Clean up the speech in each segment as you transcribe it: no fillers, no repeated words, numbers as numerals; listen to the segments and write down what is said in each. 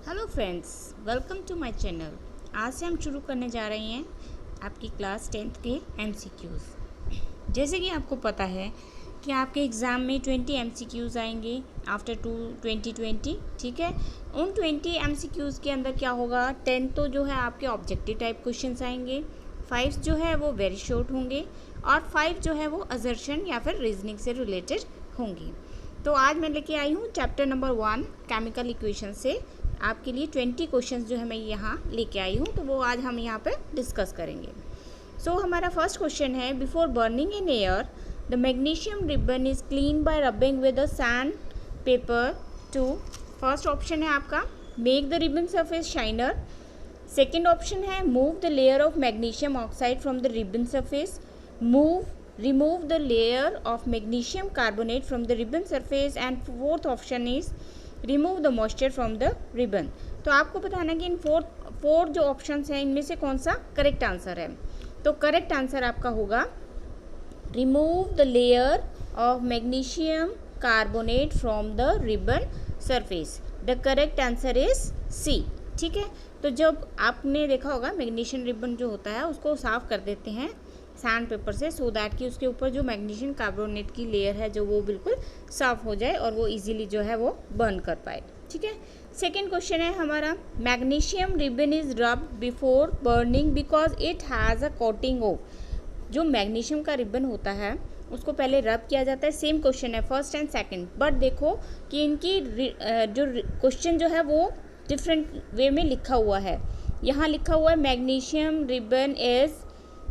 Hello friends, welcome to my channel. आज से हम शुरू करने जा रहे हैं आपकी क्लास 10th के MCQs। जैसे कि आपको पता है कि आपके एग्ज़ाम में 20 MCQs आएंगे आफ्टर 2020, ठीक है। उन 20 MCQs के अंदर क्या होगा, 10 तो जो है आपके ऑब्जेक्टिव टाइप क्वेश्चंस आएंगे, 5 जो है वो वेरी शॉर्ट होंगे और 5 जो है वो असर्शन या फिर रीजनिंग से रिलेटेड होंगे। तो आज मैं लेके आई हूँ चैप्टर नंबर 1 केमिकल इक्वेशन से आपके लिए 20 क्वेश्चंस जो है मैं यहाँ लेके आई हूँ, तो वो आज हम यहाँ पे डिस्कस करेंगे। सो हमारा फर्स्ट क्वेश्चन है, before burning in air the magnesium ribbon is clean by rubbing with a sand paper to. First option है आपका make the ribbon surface shiner. Second option है move the layer of magnesium oxide from the ribbon surface. Remove the layer of magnesium carbonate from the ribbon surface. And fourth option is remove the moisture from the ribbon. तो आपको बताना कि इन four जो options हैं इनमें से कौन सा करेक्ट आंसर है। तो करेक्ट आंसर आपका होगा remove the layer of magnesium carbonate from the ribbon surface. The correct answer is C, ठीक है। तो जब आपने देखा होगा मैग्नीशियम रिबन जो होता है उसको साफ कर देते हैं सैंड पेपर से, सो दैट कि उसके ऊपर जो मैग्नीशियम कार्बोनेट की लेयर है जो वो बिल्कुल साफ हो जाए और वो इजीली जो है वो बर्न कर पाए, ठीक है। सेकेंड क्वेश्चन है हमारा, magnesium ribbon is rubbed before burning because it has a coating of. जो मैग्नीशियम का रिबन होता है उसको पहले रब किया जाता है। सेम क्वेश्चन है फर्स्ट एंड सेकेंड, बट देखो कि इनकी जो क्वेश्चन जो है वो डिफरेंट वे में लिखा हुआ है। यहाँ लिखा हुआ है magnesium ribbon is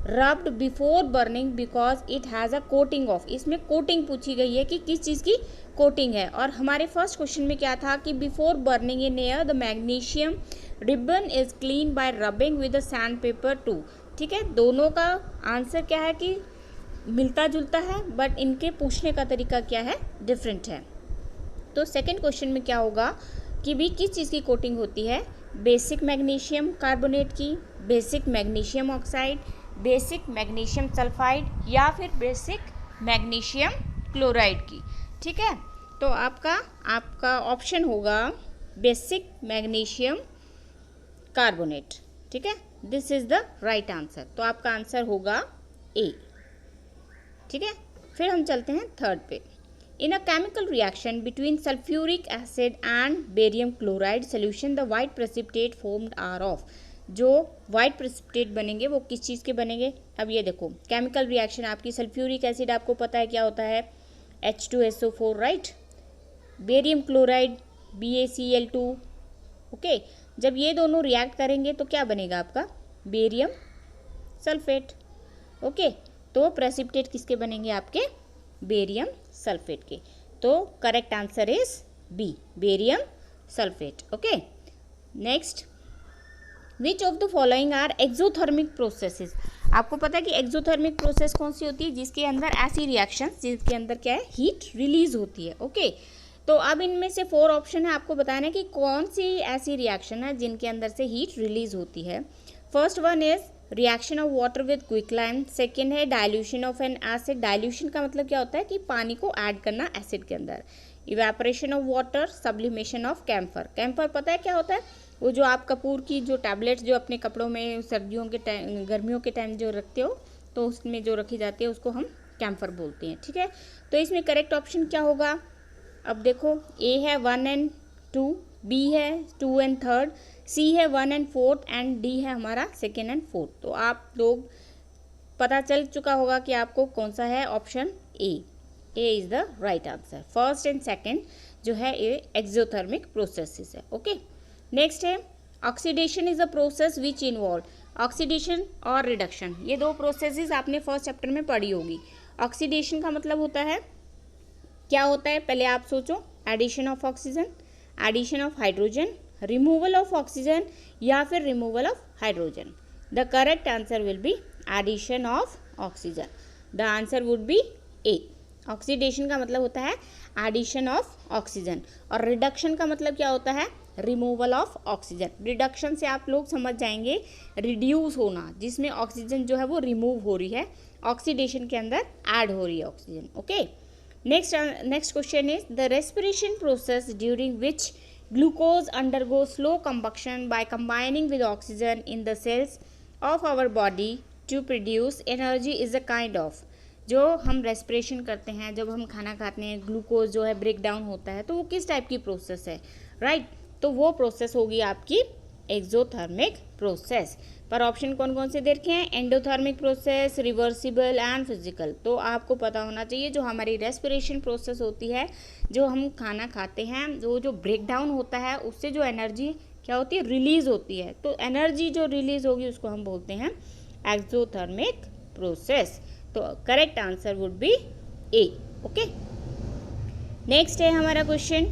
rubbed before burning because it has a coating of. इसमें कोटिंग पूछी गई है कि किस चीज़ की कोटिंग है। और हमारे फर्स्ट क्वेश्चन में क्या था कि before burning in air the magnesium ribbon is clean by rubbing with the sand paper to, ठीक है। दोनों का आंसर क्या है कि मिलता जुलता है, बट इनके पूछने का तरीका क्या है, डिफरेंट है। तो सेकेंड क्वेश्चन में क्या होगा कि भी किस चीज़ की कोटिंग होती है, बेसिक मैग्नीशियम कार्बोनेट की, basic magnesium oxide, basic magnesium sulphide या फिर बेसिक मैग्नीशियम क्लोराइड की, ठीक है। तो आपका ऑप्शन होगा बेसिक मैग्नीशियम कार्बोनेट, ठीक है। This is the right answer. तो आपका आंसर होगा ए, ठीक है। फिर हम चलते हैं थर्ड पे। In a chemical reaction between sulfuric acid and barium chloride solution, the white precipitate formed are of। जो white precipitate बनेंगे वो किस चीज़ के बनेंगे। अब ये देखो केमिकल रिएक्शन आपकी सल्फ्यूरिक एसिड आपको पता है क्या होता है, H2SO4, right. Barium chloride BaCl2, okay. जब ये दोनों रिएक्ट करेंगे तो क्या बनेगा आपका, बेरियम सल्फेट, ओके। तो प्रेसिपिटेट किसके बनेंगे आपके, बेरियम सल्फेट के। तो correct answer is B, barium sulphate, okay. Next, which of the following are exothermic processes. आपको पता है कि एक्सोथर्मिक प्रोसेस कौन सी होती है, जिसके अंदर ऐसी रिएक्शन जिसके अंदर क्या है, हीट रिलीज होती है, ओके। तो अब इनमें से 4 ऑप्शन है, आपको बताना है कि कौन सी ऐसी रिएक्शन है जिनके अंदर से हीट रिलीज होती है। First one is reaction of water with quicklime. Second है dilution of an acid. Dilution का मतलब क्या होता है कि पानी को ऐड करना एसिड के अंदर। Evaporation of water, sublimation of camphor. Camphor पता है क्या होता है, वो जो आप कपूर की जो टैबलेट्स जो अपने कपड़ों में सर्दियों के टाइम गर्मियों के टाइम जो रखते हो तो उसमें जो रखी जाती है उसको हम कैम्फर बोलते हैं, ठीक है। तो इसमें करेक्ट ऑप्शन क्या होगा, अब देखो ए है 1 and 2, बी है 2 and 3, सी है 1 and 4 एंड डी है हमारा 2nd and 4। तो आप लोग पता चल चुका होगा कि आपको कौन सा है, option A is the right answer. First and second जो है ये एक्सोथर्मिक प्रोसेसेस है, ओके। नेक्स्ट है oxidation is a process which involve. Oxidation और रिडक्शन, ये दो प्रोसेसेस आपने फर्स्ट चैप्टर में पढ़ी होगी। ऑक्सीडेशन का मतलब होता है, क्या होता है पहले आप सोचो, addition of oxygen, addition of hydrogen, removal of oxygen या फिर removal of hydrogen. The correct answer will be addition of oxygen. The answer would be A. Oxidation का मतलब होता है एडिशन ऑफ ऑक्सीजन और रिडक्शन का मतलब क्या होता है, रिमूवल ऑफ ऑक्सीजन। रिडक्शन से आप लोग समझ जाएंगे रिड्यूस होना, जिसमें ऑक्सीजन जो है वो रिमूव हो रही है, ऑक्सीडेशन के अंदर ऐड हो रही है oxygen, okay. Next question is the respiration process during which Glucose undergoes slow combustion by combining with oxygen in the cells of our body to produce energy is a kind of। जो हम respiration करते हैं, जब हम खाना खाते हैं, glucose जो है ब्रेक डाउन होता है, तो वो किस टाइप की प्रोसेस है, राइट। तो वो प्रोसेस होगी आपकी एक्सोथर्मिक प्रोसेस। पर ऑप्शन कौन कौन से दे रखे हैं, endothermic process, reversible and physical. तो आपको पता होना चाहिए जो हमारी रेस्पिरेशन प्रोसेस होती है, जो हम खाना खाते हैं, जो ब्रेक डाउन होता है, उससे जो एनर्जी क्या होती है, रिलीज होती है। तो एनर्जी जो रिलीज होगी उसको हम बोलते हैं एक्सोथर्मिक प्रोसेस। तो correct answer would be A. Okay, next है हमारा question,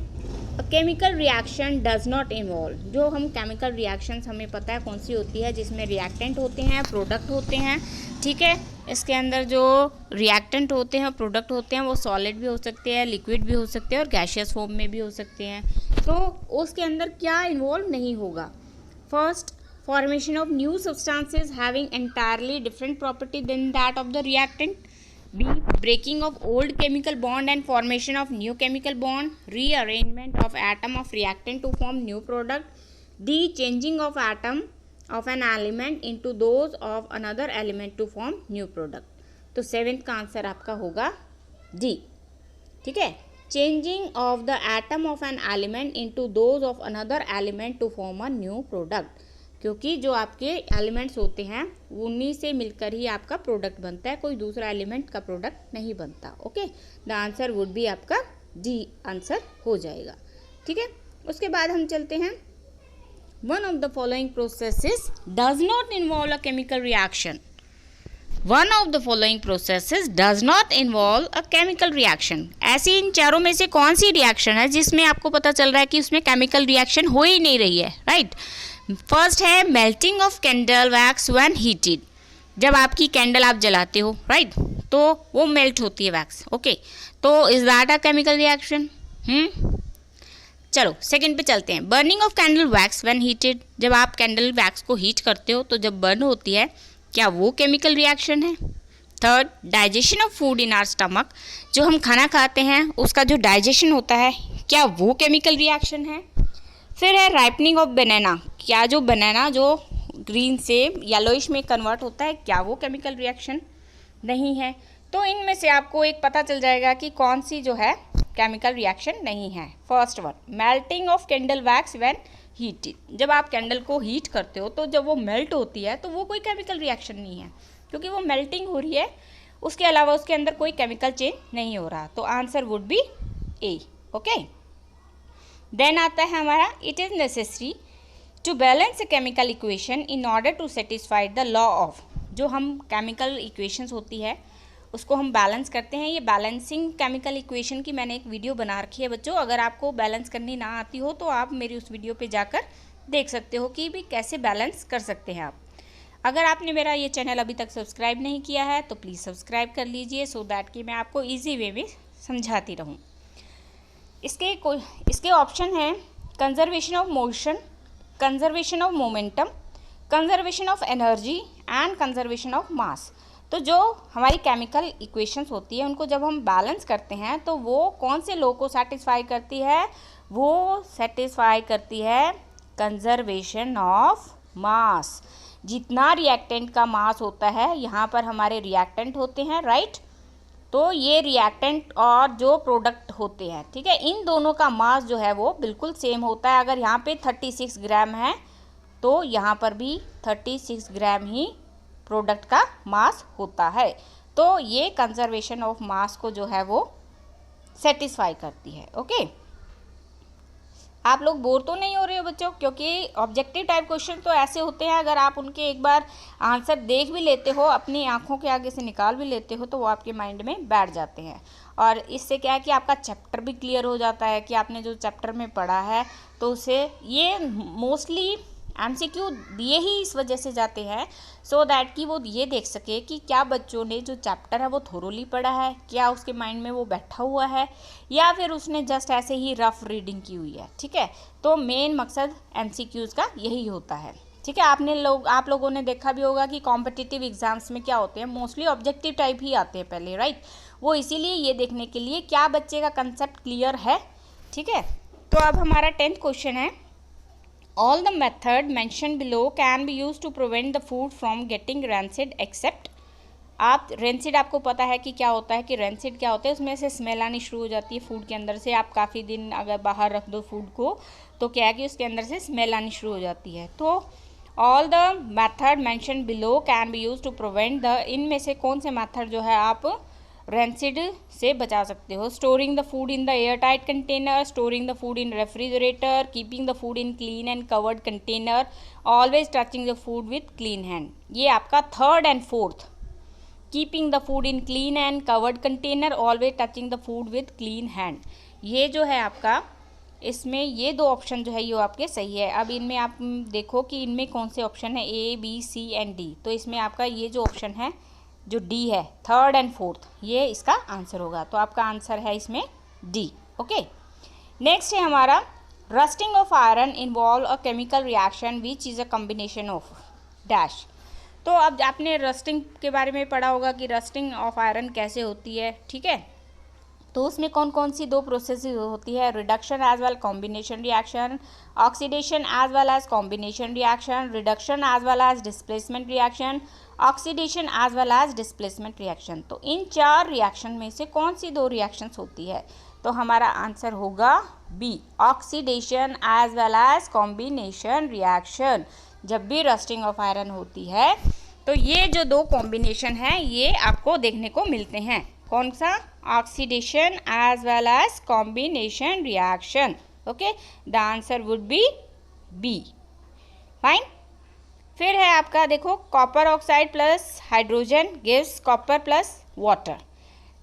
chemical reaction does not involve. जो हम केमिकल रिएक्शंस हमें पता है कौन सी होती है, जिसमें रिएक्टेंट होते हैं, प्रोडक्ट होते हैं, ठीक है। इसके अंदर जो रिएक्टेंट होते हैं, प्रोडक्ट होते हैं, वो सॉलिड भी हो सकते हैं, लिक्विड भी हो सकते हैं और गैशियस फॉर्म में भी हो सकते हैं। तो उसके अंदर क्या इन्वॉल्व नहीं होगा, first formation of new substances having entirely different property than that of the reactant, b breaking of old chemical bond and formation of new chemical bond, rearrangement of atom of reactant to form new product, d changing of atom of an element into those of another element to form new product। तो seventh का answer आपका होगा D, ठीक है, changing of the atom of an element into those of another element to form a new product। क्योंकि जो आपके elements होते हैं उन्हीं से मिलकर ही आपका प्रोडक्ट बनता है, कोई दूसरा एलिमेंट का प्रोडक्ट नहीं बनता। Okay, the answer would B आपका डी आंसर हो जाएगा, ठीक है। उसके बाद हम चलते हैं, one of the following processes does not involve a chemical reaction. One of the following processes does not involve a chemical reaction. ऐसी इन चारों में से कौन सी रिएक्शन है जिसमें आपको पता चल रहा है कि उसमें केमिकल रिएक्शन हो ही नहीं रही है, राइट। फर्स्ट है melting of candle wax when heated. जब आपकी कैंडल आप जलाते हो, राइट, तो वो मेल्ट होती है वैक्स। ओके, तो is that a chemical reaction? चलो सेकंड पे चलते हैं, burning of candle wax when heated. जब आप कैंडल वैक्स को हीट करते हो तो जब बर्न होती है, क्या वो केमिकल रिएक्शन है? Third, digestion of food in our stomach. जो हम खाना खाते हैं उसका जो डाइजेशन होता है, क्या वो केमिकल रिएक्शन है? फिर है राइपनिंग ऑफ बनाना। क्या जो बनाना जो ग्रीन से येलोइश में कन्वर्ट होता है, क्या वो केमिकल रिएक्शन नहीं है? तो इनमें से आपको एक पता चल जाएगा कि कौन सी जो है केमिकल रिएक्शन नहीं है। First one, melting of candle wax when heated. जब आप कैंडल को हीट करते हो तो जब वो मेल्ट होती है तो वो कोई केमिकल रिएक्शन नहीं है, क्योंकि वो मेल्टिंग हो रही है, उसके अलावा उसके अंदर कोई केमिकल चेंज नहीं हो रहा। तो answer would be A. Okay, then आता है हमारा, it is necessary to balance a chemical equation in order to satisfy the law of. जो हम केमिकल इक्वेशंस होती है उसको हम बैलेंस करते हैं। ये बैलेंसिंग केमिकल इक्वेशन की मैंने एक वीडियो बना रखी है बच्चों, अगर आपको बैलेंस करनी ना आती हो तो आप मेरी उस वीडियो पे जाकर देख सकते हो कि भी कैसे बैलेंस कर सकते हैं आप। अगर आपने मेरा ये चैनल अभी तक सब्सक्राइब नहीं किया है तो प्लीज़ सब्सक्राइब कर लीजिए, सो दैट कि मैं आपको ईजी वे में समझाती रहूँ। इसके ऑप्शन हैं conservation of motion, conservation of momentum, conservation of energy and conservation of mass. तो जो हमारी केमिकल इक्वेशंस होती है उनको जब हम बैलेंस करते हैं तो वो कौन से लॉ को सेटिस्फाई करती है? वो सेटिस्फाई करती है कंजर्वेशन ऑफ मास। जितना रिएक्टेंट का मास होता है, यहाँ पर हमारे रिएक्टेंट होते हैं, राइट। तो ये रिएक्टेंट और जो प्रोडक्ट होते हैं, ठीक है, इन दोनों का मास जो है वो बिल्कुल सेम होता है। अगर यहाँ पे 36 ग्राम है तो यहाँ पर भी 36 ग्राम ही प्रोडक्ट का मास होता है। तो ये कंजर्वेशन ऑफ मास को जो है वो सेटिस्फाई करती है। ओके, आप लोग बोर तो नहीं हो रहे हो बच्चों? क्योंकि ऑब्जेक्टिव टाइप क्वेश्चन तो ऐसे होते हैं, अगर आप उनके एक बार आंसर देख भी लेते हो, अपनी आंखों के आगे से निकाल भी लेते हो, तो वो आपके माइंड में बैठ जाते हैं। और इससे क्या है कि आपका चैप्टर भी क्लियर हो जाता है कि आपने जो चैप्टर में पढ़ा है, तो उसे ये मोस्टली MCQ दिए ही इस वजह से जाते हैं, सो दैट कि वो ये देख सके कि क्या बच्चों ने जो चैप्टर है वो थोरोली पढ़ा है, क्या उसके माइंड में वो बैठा हुआ है, या फिर उसने जस्ट ऐसे ही रफ रीडिंग की हुई है, ठीक है। तो मेन मकसद MCQs का यही होता है, ठीक है। आप लोगों ने देखा भी होगा कि कॉम्पिटिटिव एग्जाम्स में क्या होते हैं, मोस्टली ऑब्जेक्टिव टाइप ही आते हैं पहले, राइट। वो इसीलिए ये देखने के लिए क्या बच्चे का कंसेप्ट क्लियर है, ठीक है। तो अब हमारा 10th क्वेश्चन है, all the method mention below can be use to prevent the food from getting rancid except. आप रेंसिड, आपको पता है कि क्या होता है, कि रेंसिड क्या होता है, उसमें से स्मेल आनी शुरू हो जाती है फूड के अंदर से। आप काफ़ी दिन अगर बाहर रख दो फूड को तो क्या है कि उसके अंदर से स्मेल आनी शुरू हो जाती है। तो all the method mention below can be use to prevent the, इनमें से कौन से मेथड जो है आप रेंसिड से बचा सकते हो? Storing the food in the air tight container, storing the food in refrigerator, keeping the food in clean and covered container, always touching the food with clean hand. ये आपका 3rd and 4th, keeping the food in clean and covered container, always touching the food with clean hand. ये जो है आपका, इसमें ये 2 option जो है ये आपके सही है। अब इनमें आप देखो कि इनमें कौन से ऑप्शन है, A, B, C and D। तो इसमें आपका ये जो ऑप्शन है जो D है, 3rd and 4th, ये इसका आंसर होगा। तो आपका आंसर है इसमें D। ओके, नेक्स्ट है हमारा, rusting of iron involve a chemical reaction which is a combination of dash. तो अब आपने रस्टिंग के बारे में पढ़ा होगा कि रस्टिंग ऑफ आयरन कैसे होती है, ठीक है। तो उसमें कौन कौन सी 2 प्रोसेस होती है, reduction as well combination reaction, oxidation as well as combination reaction, reduction as well as displacement reaction, oxidation as well as displacement reaction. तो इन 4 रिएक्शन में से कौन सी 2 रिएक्शंस होती है? तो हमारा आंसर होगा B, oxidation as well as combination reaction. जब भी रस्टिंग ऑफ आयरन होती है तो ये जो 2 कॉम्बिनेशन है ये आपको देखने को मिलते हैं। कौन सा? Oxidation as well as combination reaction. Okay, the answer would be B. Fine. फिर है आपका, देखो, copper oxide plus hydrogen gives copper plus water.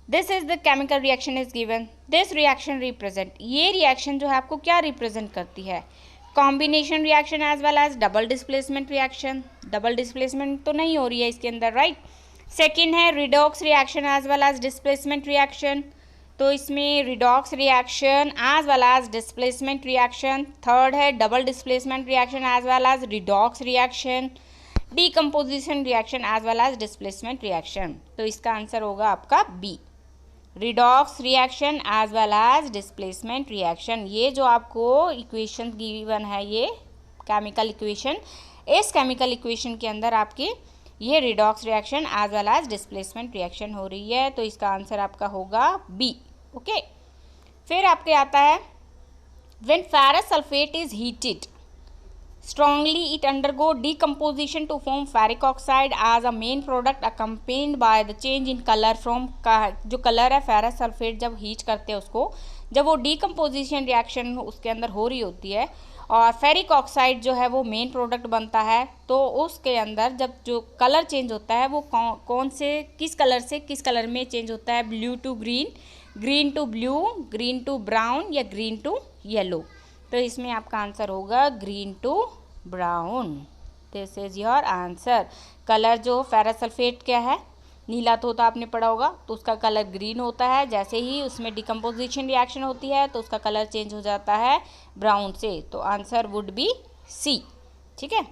This is the chemical reaction is given. This reaction represent, ये reaction जो है आपको क्या represent करती है? Combination reaction as well as double displacement reaction. Double displacement तो नहीं हो रही है इसके अंदर, राइट। सेकेंड है redox reaction as well as displacement reaction. तो इसमें redox reaction as well as displacement reaction. Third है double displacement reaction as well as redox reaction. Decomposition reaction as well as displacement reaction. तो इसका answer होगा आपका B, redox reaction as well as displacement reaction. ये जो आपको equation given है, ये केमिकल इक्वेशन, इस केमिकल इक्वेशन के अंदर आपकी ये redox reaction as well as displacement reaction हो रही है। तो इसका आंसर आपका होगा बी। ओके, फिर आपके आता है, when ferrous sulphate is heated strongly it undergo decomposition to form ferric oxide as a main product accompanied by the change in color from, जो कलर है फेरस सल्फेट जब हीट करते हैं उसको, जब वो डीकम्पोजिशन रिएक्शन उसके अंदर हो रही होती है और फेरिक ऑक्साइड जो है वो मेन प्रोडक्ट बनता है, तो उसके अंदर जब जो कलर चेंज होता है वो कौन से किस कलर से किस कलर में चेंज होता है? Blue to green, green to blue, green to brown या ग्रीन टू येलो। तो इसमें आपका आंसर होगा green to brown. This is your answer. Colour जो फेरस सल्फेट क्या है, नीला तो होता आपने पढ़ा होगा, तो उसका कलर ग्रीन होता है। जैसे ही उसमें डिकम्पोजिशन रिएक्शन होती है तो उसका कलर चेंज हो जाता है ब्राउन से। तो आंसर वुड बी सी। ठीक है,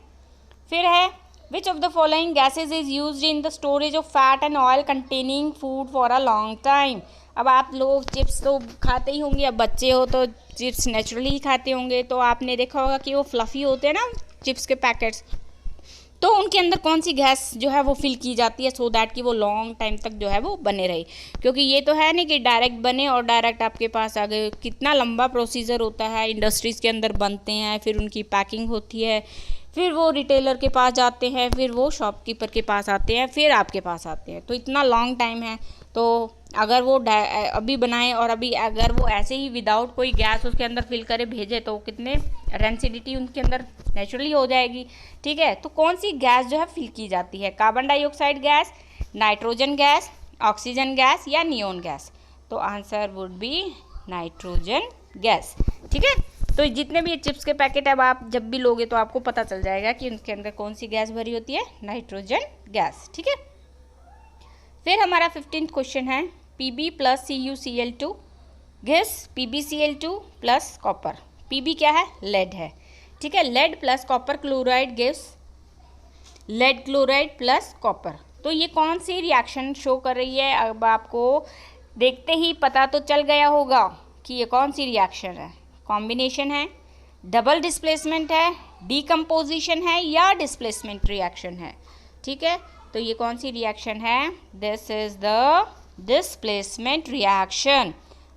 फिर है, विच of the following gases is used in the storage of fat and oil containing food for a long time. अब आप लोग चिप्स तो खाते ही होंगे, अब बच्चे हो तो चिप्स नेचुरली ही खाते होंगे, तो आपने देखा होगा कि वो फ्लफ़ी होते हैं ना चिप्स के पैकेट्स, तो उनके अंदर कौन सी गैस जो है वो फिल की जाती है सो दैट कि वो लॉन्ग टाइम तक जो है वो बने रहे। क्योंकि ये तो है नहीं कि डायरेक्ट बने और डायरेक्ट आपके पास आ गए, कितना लंबा प्रोसीजर होता है, इंडस्ट्रीज़ के अंदर बनते हैं, फिर उनकी पैकिंग होती है, फिर वो रिटेलर के पास जाते हैं, फिर वो शॉपकीपर के पास आते हैं, फिर आपके पास आते हैं, तो इतना लॉन्ग टाइम है। तो अगर वो अभी बनाएं और अभी अगर वो ऐसे ही विदाउट कोई गैस उसके अंदर फिल करे भेजे तो कितने रेंसिडिटी उनके अंदर नेचुरली हो जाएगी। ठीक है, तो कौन सी गैस जो है फिल की जाती है? Carbon dioxide gas, nitrogen gas, oxygen gas या नियोन गैस? तो answer would B nitrogen gas. ठीक है, तो जितने भी चिप्स के पैकेट अब आप जब भी लोगे तो आपको पता चल जाएगा कि उनके अंदर कौन सी गैस भरी होती है, नाइट्रोजन गैस। ठीक है, फिर हमारा 15th क्वेश्चन है, Pb plus CuCl2 gives PbCl2 plus copper. Pb क्या है? लेड है। ठीक है, lead plus copper chloride gives lead chloride plus copper. तो ये कौन सी रिएक्शन शो कर रही है? अब आपको देखते ही पता तो चल गया होगा कि ये कौन सी रिएक्शन है। कॉम्बिनेशन है, डबल डिस्प्लेसमेंट है, डीकम्पोजिशन है या डिस्प्लेसमेंट रिएक्शन है। ठीक है, तो ये कौन सी रिएक्शन है? This is the displacement reaction.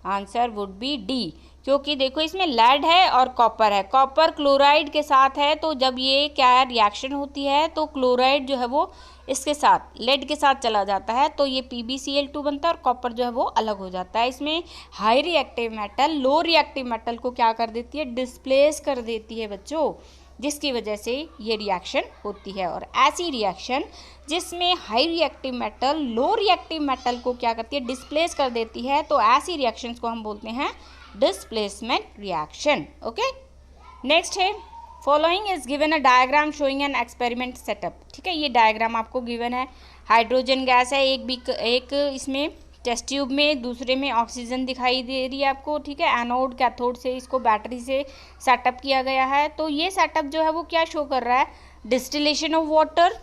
Answer would B D, क्योंकि देखो इसमें लेड है और कॉपर है, कॉपर क्लोराइड के साथ है, तो जब ये क्या रिएक्शन होती है तो क्लोराइड जो है वो इसके साथ लेड के साथ चला जाता है, तो ये PbCl2 बनता है और कॉपर जो है वो अलग हो जाता है। इसमें high reactive metal low reactive metal को क्या कर देती है? डिस्प्लेस कर देती है बच्चों, जिसकी वजह से ये रिएक्शन होती है। और ऐसी रिएक्शन जिसमें high reactive metal low reactive metal को क्या करती है? डिस्प्लेस कर देती है, तो ऐसी रिएक्शंस को हम बोलते हैं डिस्प्लेसमेंट रिएक्शन। ओके, नेक्स्ट है following is given a diagram showing an experiment setup. ठीक है, ये डायग्राम आपको गिवन है, हाइड्रोजन गैस है, एक इसमें टेस्ट ट्यूब में, दूसरे में ऑक्सीजन दिखाई दे रही है आपको। ठीक है, एनोड कैथोड से इसको बैटरी से सेटअप किया गया है। तो ये सेटअप जो है वो क्या शो कर रहा है? Distillation of water,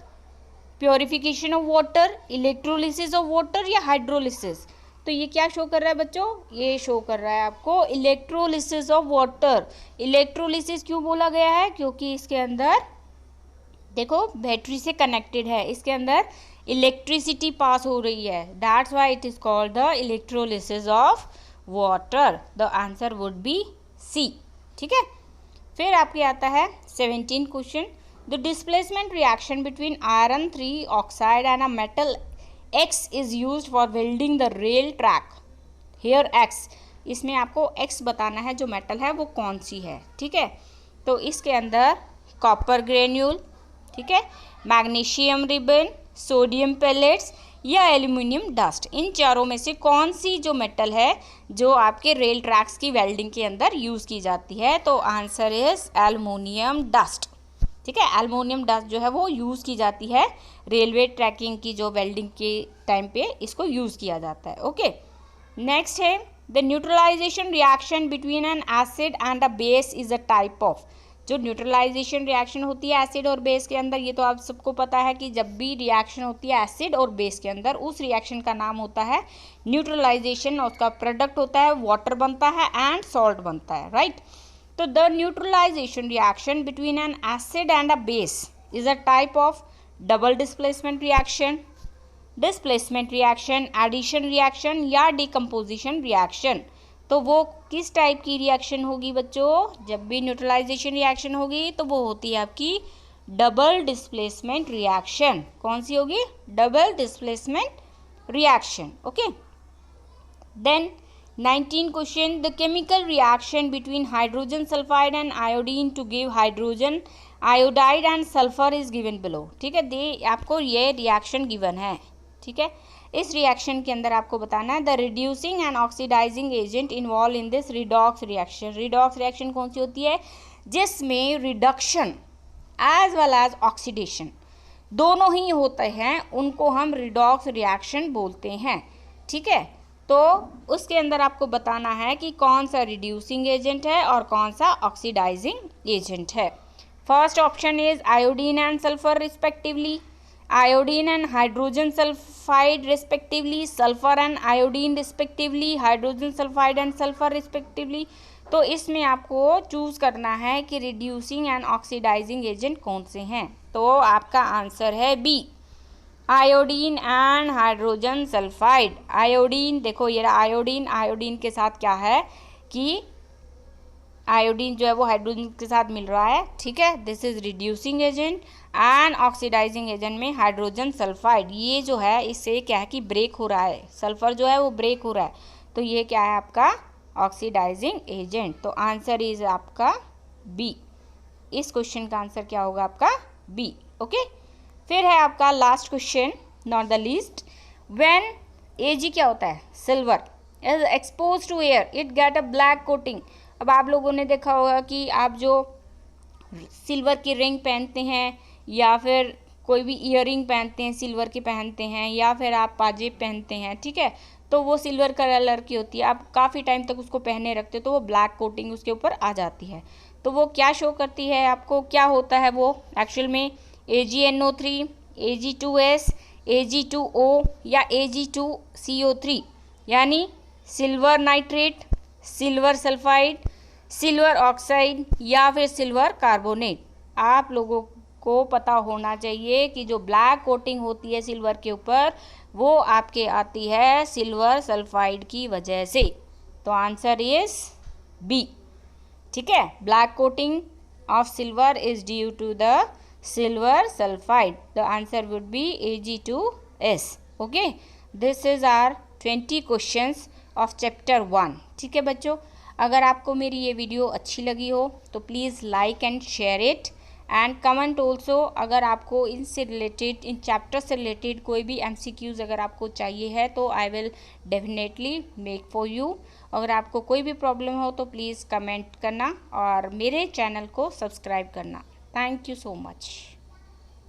purification of water, electrolysis of water या हाइड्रोलिसिस। तो ये क्या शो कर रहा है बच्चों? ये शो कर रहा है आपको इलेक्ट्रोलिसिस ऑफ वाटर। इलेक्ट्रोलिसिस क्यों बोला गया है? क्योंकि इसके अंदर देखो बैटरी से कनेक्टेड है, इसके अंदर इलेक्ट्रिसिटी पास हो रही है, that's why it is called the electrolysis of water. The answer would be C. ठीक है, फिर आपके आता है 17 question. The displacement reaction between iron 3 oxide and a metal X is used for welding the rail track. Here X, इसमें आपको X बताना है जो मेटल है वो कौन सी है। ठीक है, तो इसके अंदर कॉपर ग्रेन्यूल, ठीक है, मैग्नीशियम रिबन, सोडियम पेलेट्स या एल्यूमिनियम डस्ट, इन चारों में से कौन सी जो मेटल है जो आपके रेल ट्रैक्स की वेल्डिंग के अंदर यूज़ की जाती है? तो आंसर इज एल्यूमिनियम डस्ट। ठीक है, एल्युमिनियम डस्ट जो है वो यूज़ की जाती है रेलवे ट्रैकिंग की जो वेल्डिंग के टाइम पे इसको यूज़ किया जाता है। ओके, नेक्स्ट है the neutralisation reaction between an acid and a base is a type of. जो न्यूट्रलाइजेशन रिएक्शन होती है एसिड और बेस के अंदर, ये तो आप सबको पता है कि जब भी रिएक्शन होती है एसिड और बेस के अंदर, उस रिएक्शन का नाम होता है न्यूट्रलाइजेशन। उसका प्रोडक्ट होता है वाटर बनता है एंड सॉल्ट बनता है, right. So the neutralization reaction between an acid and a base is a type of double displacement reaction, displacement reaction, addition reaction या decomposition reaction। तो वो किस टाइप की रिएक्शन होगी बच्चों? जब भी न्यूट्रलाइजेशन रिएक्शन होगी तो वो होती है आपकी डबल डिस्प्लेसमेंट रिएक्शन। कौन सी होगी? Double displacement reaction. Okay, then 19 question, the chemical reaction between hydrogen sulfide and iodine to give hydrogen iodide and sulfur is given below। ठीक है, आपको ये रिएक्शन गिवन है। ठीक है, इस रिएक्शन के अंदर आपको बताना है the reducing and oxidising agent involve in this redox reaction. Redox reaction कौन सी होती है? जिसमें reduction as well as oxidation दोनों ही होते हैं, उनको हम रिडॉक्स रिएक्शन बोलते हैं। ठीक है, तो उसके अंदर आपको बताना है कि कौन सा रिड्यूसिंग एजेंट है और कौन सा ऑक्सीडाइजिंग एजेंट है। First option is iodine and sulphur respectively, iodine and hydrogen sulphide respectively, sulphur and iodine respectively, hydrogen sulphide and sulphur respectively. तो इसमें आपको चूज करना है कि रिड्यूसिंग एंड ऑक्सीडाइजिंग एजेंट कौन से हैं। तो आपका आंसर है B, iodine and hydrogen sulphide. Iodine देखो ये आयोडीन, आयोडीन के साथ क्या है कि आयोडीन जो है वो हाइड्रोजन के साथ मिल रहा है। ठीक है, this is reducing agent and oxidising agent में हाइड्रोजन सल्फाइड, ये जो है इससे क्या है कि ब्रेक हो रहा है, सल्फर जो है वो ब्रेक हो रहा है, तो ये क्या है आपका ऑक्सीडाइजिंग एजेंट। तो आंसर इज आपका बी। इस क्वेश्चन का आंसर क्या होगा आपका? बी। ओके, फिर है आपका last question, not the least. When Ag क्या होता है? Silver is expose to air it get a black coating. अब आप लोगों ने देखा होगा कि आप जो सिल्वर की रिंग पहनते हैं या फिर कोई भी ईयरिंग पहनते हैं सिल्वर की पहनते हैं, या फिर आप पाजेब पहनते हैं, ठीक है, तो वो सिल्वर कलर की होती है। आप काफ़ी टाइम तक उसको पहने रखते हो तो वो ब्लैक कोटिंग उसके ऊपर आ जाती है। तो वो क्या शो करती है आपको? क्या होता है वो एक्चुअल में? AgNO3, Ag2S, Ag2O या Ag2CO3, यानी silver nitrate, silver sulphide, silver oxide या फिर सिल्वर कार्बोनेट। आप लोगों को पता होना चाहिए कि जो ब्लैक कोटिंग होती है सिल्वर के ऊपर वो आपके आती है सिल्वर सल्फाइड की वजह से। तो आंसर इज बी। ठीक है, black coating of silver is due to the silver sulphide. The answer would be Ag2S। Okay, this is our 20 questions of chapter 1। ठीक है बच्चों, अगर आपको मेरी ये वीडियो अच्छी लगी हो तो please like and share it and comment also. अगर आपको इनसे रिलेटेड, इन चैप्टर से रिलेटेड कोई भी MCQs अगर आपको चाहिए है तो I will definitely make for you. अगर आपको कोई भी प्रॉब्लम हो तो प्लीज़ कमेंट करना और मेरे चैनल को सब्सक्राइब करना। Thank you so much.